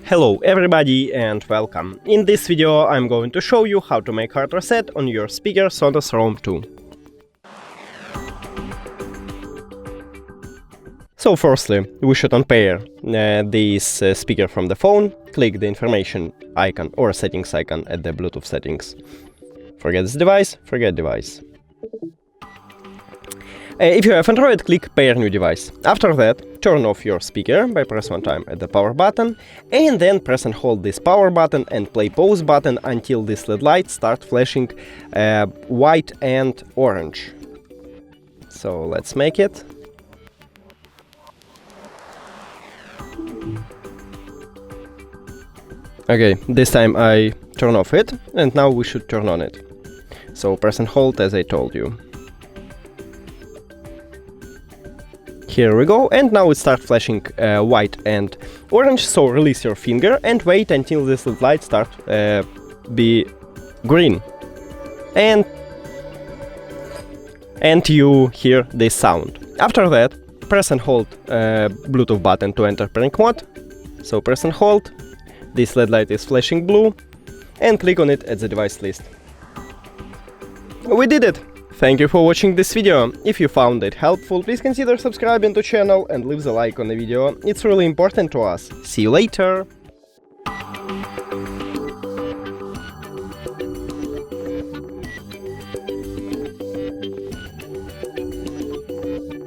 Hello everybody and welcome. In this video I'm going to show you how to make hard reset on your speaker SONOS ROAM 2. So firstly, we should unpair this speaker from the phone, click the information icon or settings icon at the Bluetooth settings. Forget this device, forget device. If you have Android, click Pair New Device. After that, turn off your speaker by press one time at the power button, and then press and hold this power button and play pause button until this LED light starts flashing white and orange. So let's make it. Okay, this time I turn off it, and now we should turn on it. So press and hold as I told you. Here we go, and now it starts flashing white and orange, so release your finger and wait until this light starts be green. And you hear this sound. After that, press and hold Bluetooth button to enter pairing mode. So press and hold, this LED light is flashing blue, and click on it at the device list. We did it! Thank you for watching this video. If you found it helpful, please consider subscribing to the channel and leave the like on the video. It's really important to us. See you later!